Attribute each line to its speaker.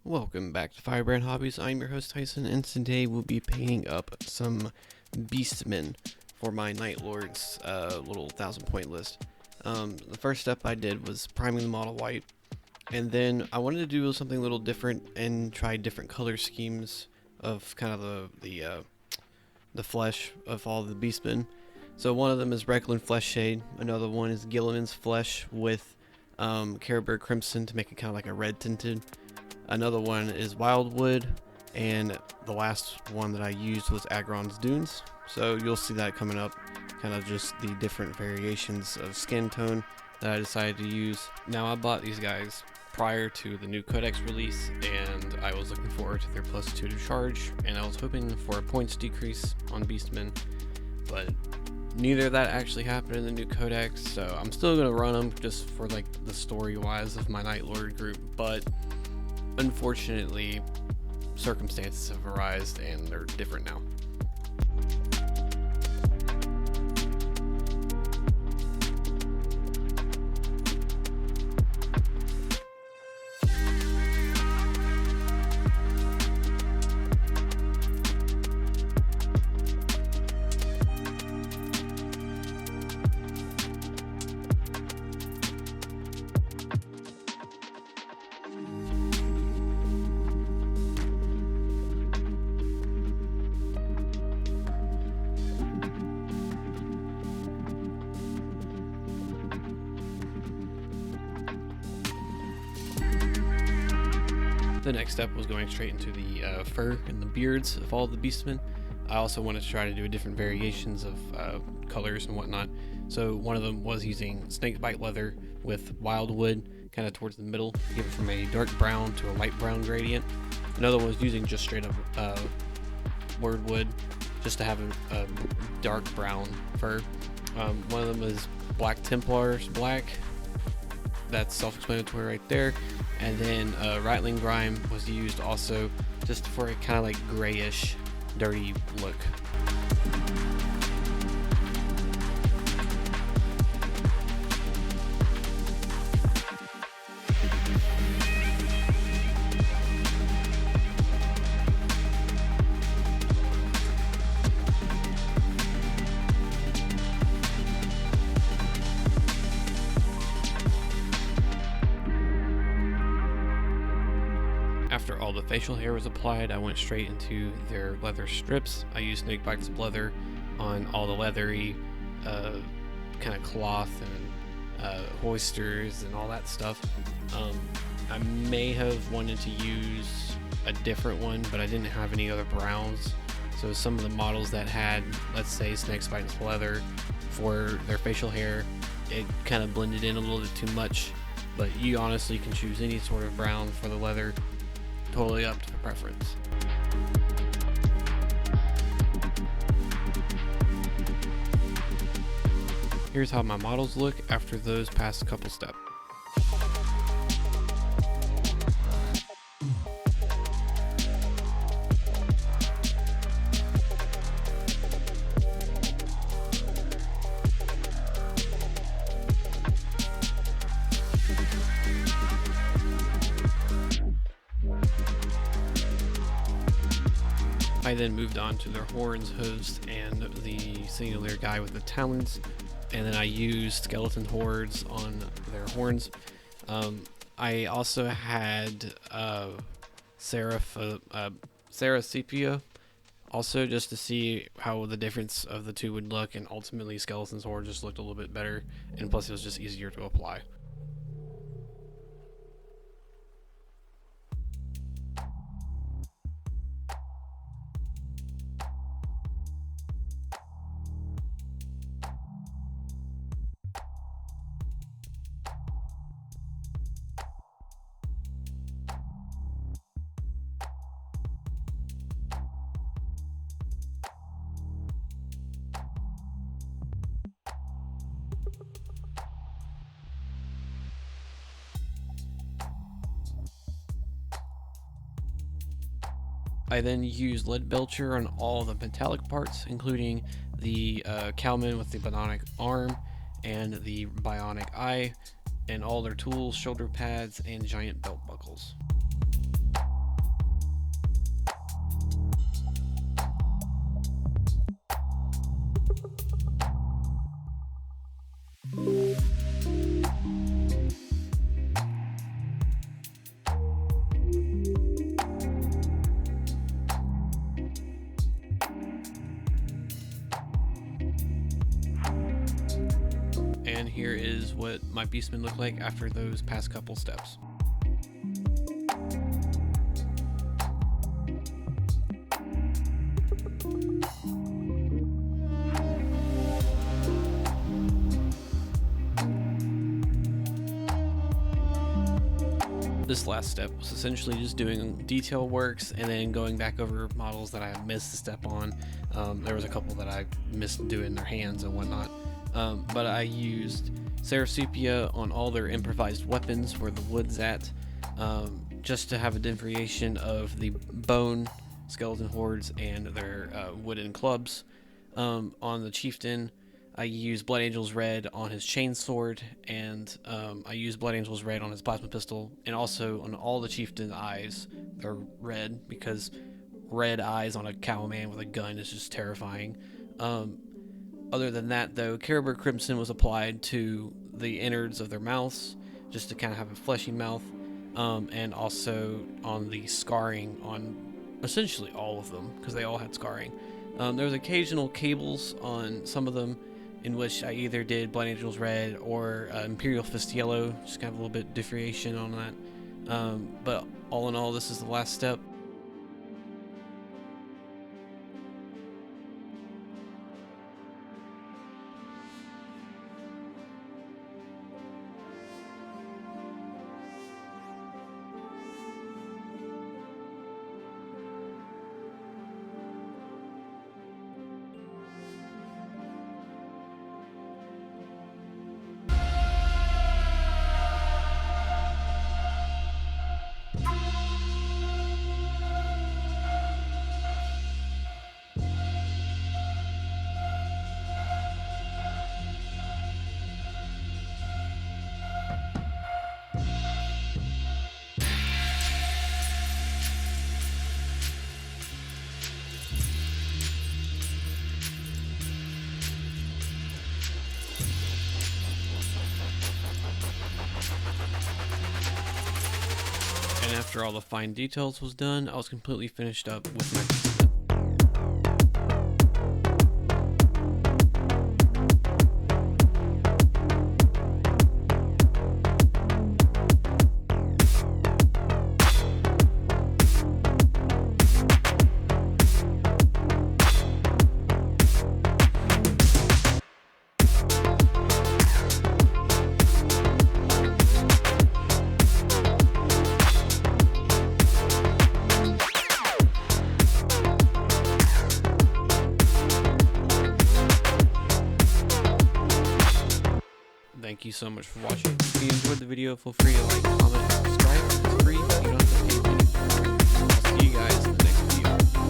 Speaker 1: Welcome back to Firebrand Hobbies. I'm your host Tyson, and today we'll be painting up some Beastmen for my Night Lord's little 1,000-point list. The first step I did was priming the model white, and then I wanted to do something a little different and try different color schemes of kind of the flesh of all the Beastmen. So one of them is Recklin Flesh Shade, another one is Gilliman's Flesh with Caribou Crimson to make it kind of like a red tinted. Another one is Wildwood, and the last one that I used was Agron's Dunes. So you'll see that coming up, kind of just the different variations of skin tone that I decided to use. Now, I bought these guys prior to the new codex release, and I was looking forward to their +2 to charge, and I was hoping for a points decrease on Beastmen, but neither of that actually happened in the new codex, so I'm still going to run them just for like the story wise of my Night Lord group, but unfortunately, circumstances have arisen and they're different now. The next step was going straight into the fur and the beards of all the Beastmen. I also wanted to try to do different variations of colors and whatnot. So one of them was using snakebite leather with wildwood kind of towards the middle, to give it from a dark brown to a light brown gradient. Another one was using just straight up wordwood, just to have a dark brown fur. One of them is Black Templar's black. That's self-explanatory right there. And then Rattling Grime was used also just for a kind of like grayish, dirty look. After all the facial hair was applied, I went straight into their leather strips. I used snakebite's leather on all the leathery kind of cloth and oysters and all that stuff. I may have wanted to use a different one, but I didn't have any other browns. So some of the models that had, let's say, snakebite's leather for their facial hair, it kind of blended in a little bit too much. But you honestly can choose any sort of brown for the leather. Totally up to the preference. Here's how my models look after those past couple steps. I then moved on to their horns, hooves, and the singular guy with the talons, and then I used skeleton hordes on their horns. I also had Sarah Sepia also, just to see how the difference of the two would look, and ultimately skeleton's horde just looked a little bit better, and plus it was just easier to apply. I then used lead belcher on all the metallic parts, including the cowman with the bionic arm and the bionic eye, and all their tools, shoulder pads, and giant belt buckles. here is what my Beastmen look like after those past couple steps. This last step was essentially just doing detail works and then going back over models that I missed a step on. There was a couple that I missed doing their hands and whatnot, but I used Ceresupia on all their improvised weapons where the wood's at, just to have a differentiation of the bone skeleton hordes and their wooden clubs. On the chieftain, I used Blood Angel's Red on his chainsword, and I used Blood Angel's Red on his plasma pistol, and also on all the chieftain eyes, they're red, because red eyes on a cowman with a gun is just terrifying. Other than that, though, Caribou Crimson was applied to the innards of their mouths, just to kind of have a fleshy mouth, and also on the scarring on essentially all of them, because they all had scarring. There was occasional cables on some of them, in which I either did Blood Angel's Red or Imperial Fist Yellow, just kind of a little bit differentiation on that. But all in all, this is the last step. And after all the fine details was done, I was completely finished up with my Beastmen. Thank you so much for watching. If you enjoyed the video, feel free to like, comment, and subscribe. It's free. You don't have to pay anything. I'll see you guys in the next video.